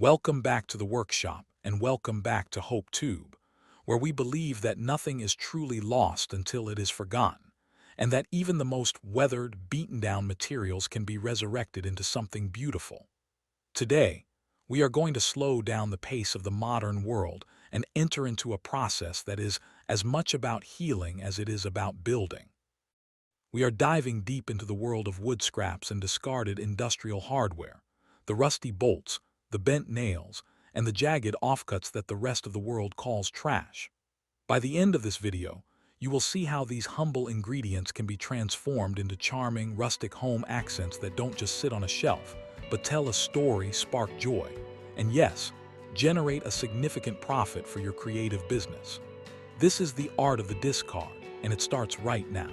Welcome back to the workshop and welcome back to Hope Tube, where we believe that nothing is truly lost until it is forgotten, and that even the most weathered, beaten-down materials can be resurrected into something beautiful. Today, we are going to slow down the pace of the modern world and enter into a process that is as much about healing as it is about building. We are diving deep into the world of wood scraps and discarded industrial hardware, the rusty bolts, the bent nails, and the jagged offcuts that the rest of the world calls trash. By the end of this video, you will see how these humble ingredients can be transformed into charming, rustic home accents that don't just sit on a shelf, but tell a story, spark joy, and yes, generate a significant profit for your creative business. This is the art of the discard, and it starts right now.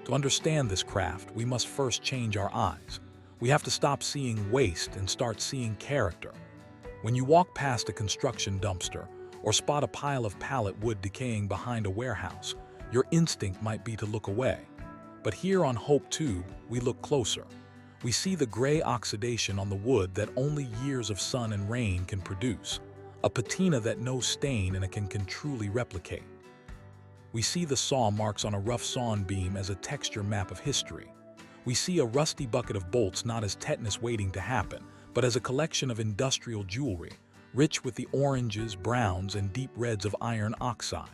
To understand this craft, we must first change our eyes. We have to stop seeing waste and start seeing character. When you walk past a construction dumpster or spot a pile of pallet wood decaying behind a warehouse, your instinct might be to look away. But here on Hope Tube, we look closer. We see the gray oxidation on the wood that only years of sun and rain can produce, a patina that no stain in it can truly replicate. We see the saw marks on a rough sawn beam as a texture map of history. We see a rusty bucket of bolts not as tetanus waiting to happen, but as a collection of industrial jewelry, rich with the oranges, browns, and deep reds of iron oxide.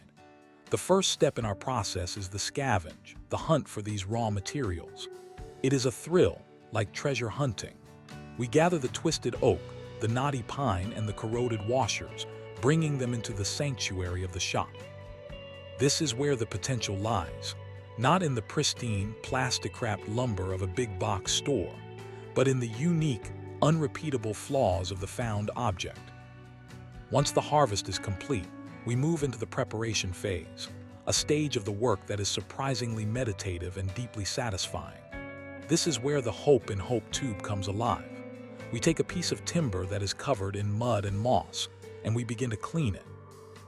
The first step in our process is the scavenge, the hunt for these raw materials. It is a thrill, like treasure hunting. We gather the twisted oak, the knotty pine, and the corroded washers, bringing them into the sanctuary of the shop. This is where the potential lies, not in the pristine, plastic-wrapped lumber of a big box store, but in the unique, unrepeatable flaws of the found object. Once the harvest is complete, we move into the preparation phase, a stage of the work that is surprisingly meditative and deeply satisfying. This is where the hope in Hope Tube comes alive. We take a piece of timber that is covered in mud and moss, and we begin to clean it.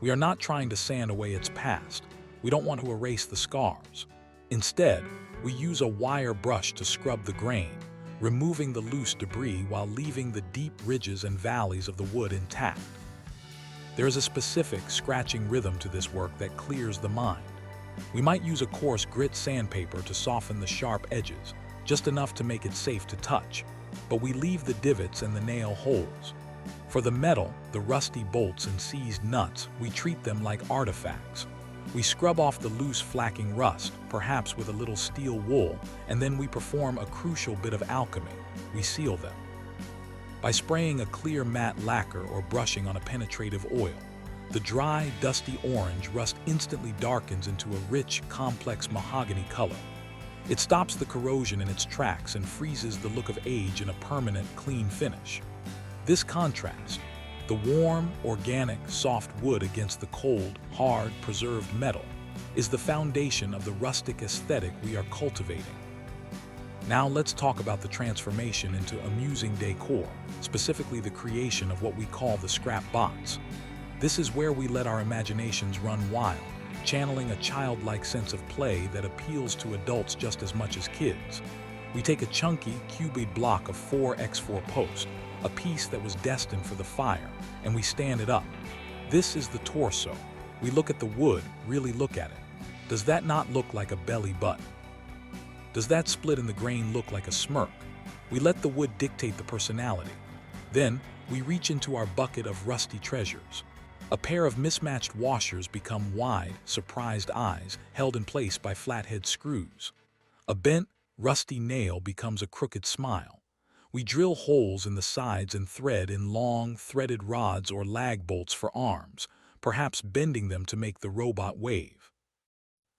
We are not trying to sand away its past. We don't want to erase the scars. Instead, we use a wire brush to scrub the grain, removing the loose debris while leaving the deep ridges and valleys of the wood intact. There is a specific scratching rhythm to this work that clears the mind. We might use a coarse grit sandpaper to soften the sharp edges, just enough to make it safe to touch, but we leave the divots and the nail holes. For the metal, the rusty bolts and seized nuts, we treat them like artifacts. We scrub off the loose flacking rust, perhaps with a little steel wool, and then we perform a crucial bit of alchemy. We seal them. By spraying a clear matte lacquer or brushing on a penetrative oil, the dry, dusty orange rust instantly darkens into a rich, complex mahogany color. It stops the corrosion in its tracks and freezes the look of age in a permanent, clean finish. This contrast, the warm, organic, soft wood against the cold, hard, preserved metal, is the foundation of the rustic aesthetic we are cultivating. Now let's talk about the transformation into amusing decor, specifically the creation of what we call the scrap bots. This is where we let our imaginations run wild, channeling a childlike sense of play that appeals to adults just as much as kids. We take a chunky, cuboid block of 4x4 post, a piece that was destined for the fire, and we stand it up. This is the torso. We look at the wood, really look at it. Does that not look like a belly button? Does that split in the grain look like a smirk? We let the wood dictate the personality. Then, we reach into our bucket of rusty treasures. A pair of mismatched washers become wide, surprised eyes held in place by flathead screws. A bent, rusty nail becomes a crooked smile. We drill holes in the sides and thread in long, threaded rods or lag bolts for arms, perhaps bending them to make the robot wave.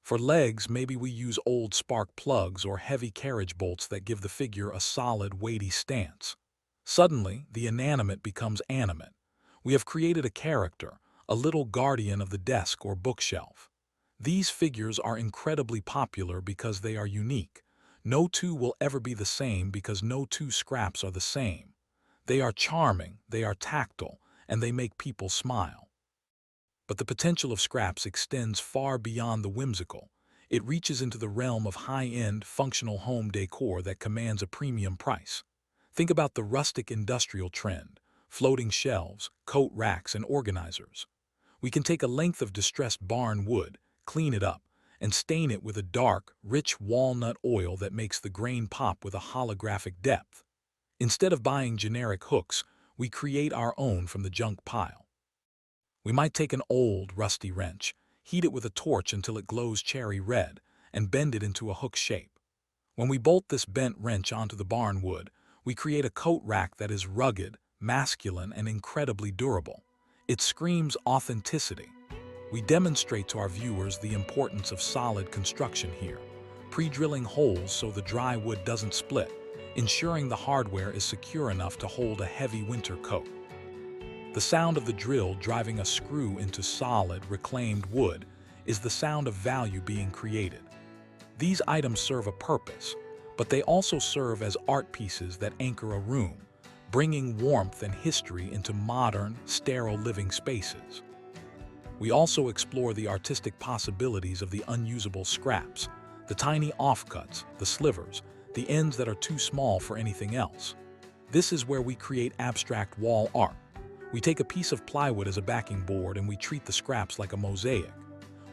For legs, maybe we use old spark plugs or heavy carriage bolts that give the figure a solid, weighty stance. Suddenly, the inanimate becomes animate. We have created a character, a little guardian of the desk or bookshelf. These figures are incredibly popular because they are unique. No two will ever be the same because no two scraps are the same. They are charming, they are tactile, and they make people smile. But the potential of scraps extends far beyond the whimsical. It reaches into the realm of high-end, functional home decor that commands a premium price. Think about the rustic industrial trend, floating shelves, coat racks, and organizers. We can take a length of distressed barn wood, clean it up, and stain it with a dark, rich walnut oil that makes the grain pop with a holographic depth. Instead of buying generic hooks, we create our own from the junk pile. We might take an old, rusty wrench, heat it with a torch until it glows cherry red, and bend it into a hook shape. When we bolt this bent wrench onto the barn wood, we create a coat rack that is rugged, masculine, and incredibly durable. It screams authenticity. We demonstrate to our viewers the importance of solid construction here, pre-drilling holes so the dry wood doesn't split, ensuring the hardware is secure enough to hold a heavy winter coat. The sound of the drill driving a screw into solid, reclaimed wood is the sound of value being created. These items serve a purpose, but they also serve as art pieces that anchor a room, bringing warmth and history into modern, sterile living spaces. We also explore the artistic possibilities of the unusable scraps, the tiny offcuts, the slivers, the ends that are too small for anything else. This is where we create abstract wall art. We take a piece of plywood as a backing board and we treat the scraps like a mosaic.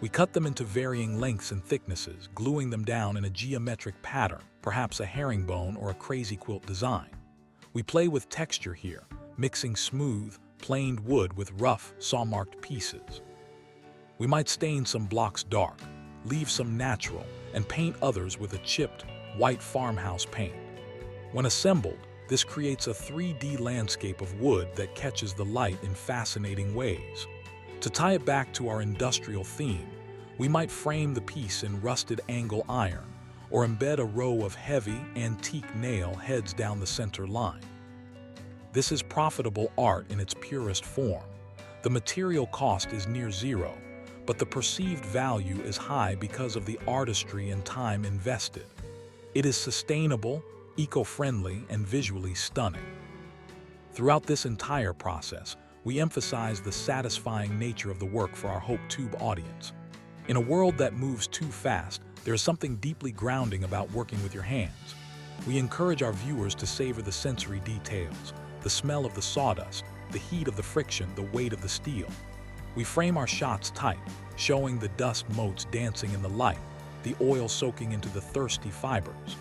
We cut them into varying lengths and thicknesses, gluing them down in a geometric pattern, perhaps a herringbone or a crazy quilt design. We play with texture here, mixing smooth, planed wood with rough, saw-marked pieces. We might stain some blocks dark, leave some natural, and paint others with a chipped, white farmhouse paint. When assembled, this creates a 3D landscape of wood that catches the light in fascinating ways. To tie it back to our industrial theme, we might frame the piece in rusted angle iron or embed a row of heavy, antique nail heads down the center line. This is profitable art in its purest form. The material cost is near zero, but the perceived value is high because of the artistry and time invested. It is sustainable, eco-friendly, and visually stunning. Throughout this entire process, we emphasize the satisfying nature of the work for our HopeTube audience. In a world that moves too fast, there is something deeply grounding about working with your hands. We encourage our viewers to savor the sensory details, the smell of the sawdust, the heat of the friction, the weight of the steel. We frame our shots tight, showing the dust motes dancing in the light, the oil soaking into the thirsty fibers.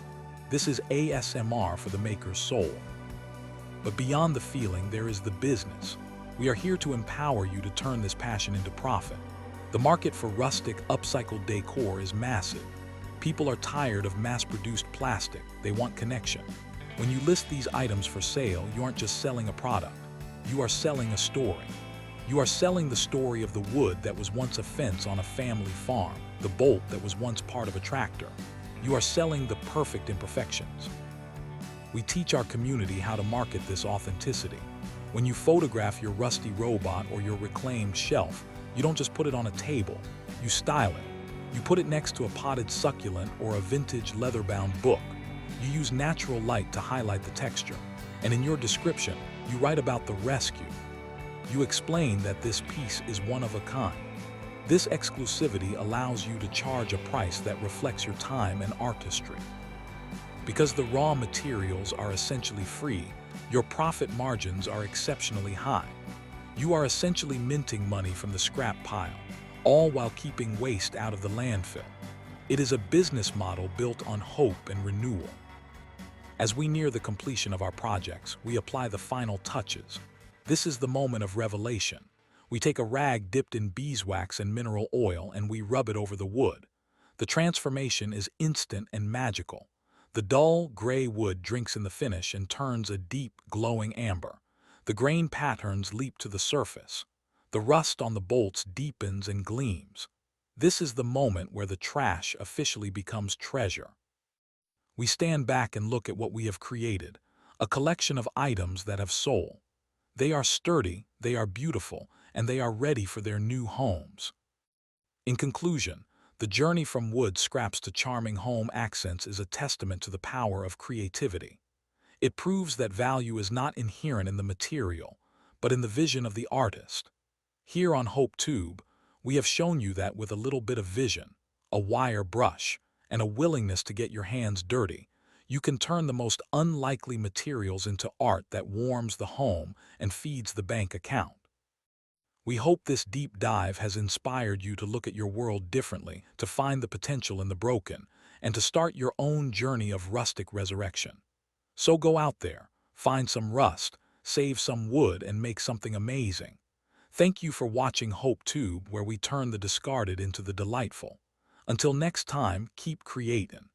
This is ASMR for the maker's soul. But beyond the feeling, there is the business. We are here to empower you to turn this passion into profit. The market for rustic, upcycled decor is massive. People are tired of mass-produced plastic. They want connection. When you list these items for sale, you aren't just selling a product. You are selling a story. You are selling the story of the wood that was once a fence on a family farm, the bolt that was once part of a tractor. You are selling the perfect imperfections. We teach our community how to market this authenticity. When you photograph your rusty robot or your reclaimed shelf, you don't just put it on a table, you style it. You put it next to a potted succulent or a vintage leather-bound book. You use natural light to highlight the texture. And in your description, you write about the rescue. You explain that this piece is one of a kind. This exclusivity allows you to charge a price that reflects your time and artistry. Because the raw materials are essentially free, your profit margins are exceptionally high. You are essentially minting money from the scrap pile, all while keeping waste out of the landfill. It is a business model built on hope and renewal. As we near the completion of our projects, we apply the final touches. This is the moment of revelation. We take a rag dipped in beeswax and mineral oil and we rub it over the wood. The transformation is instant and magical. The dull, gray wood drinks in the finish and turns a deep, glowing amber. The grain patterns leap to the surface. The rust on the bolts deepens and gleams. This is the moment where the trash officially becomes treasure. We stand back and look at what we have created, a collection of items that have soul. They are sturdy, they are beautiful, and they are ready for their new homes. In conclusion, the journey from wood scraps to charming home accents is a testament to the power of creativity. It proves that value is not inherent in the material, but in the vision of the artist. Here on HopeTube, we have shown you that with a little bit of vision, a wire brush, and a willingness to get your hands dirty, you can turn the most unlikely materials into art that warms the home and feeds the bank account. We hope this deep dive has inspired you to look at your world differently, to find the potential in the broken, and to start your own journey of rustic resurrection. So go out there, find some rust, save some wood, and make something amazing. Thank you for watching Hope Tube, where we turn the discarded into the delightful. Until next time, keep creating.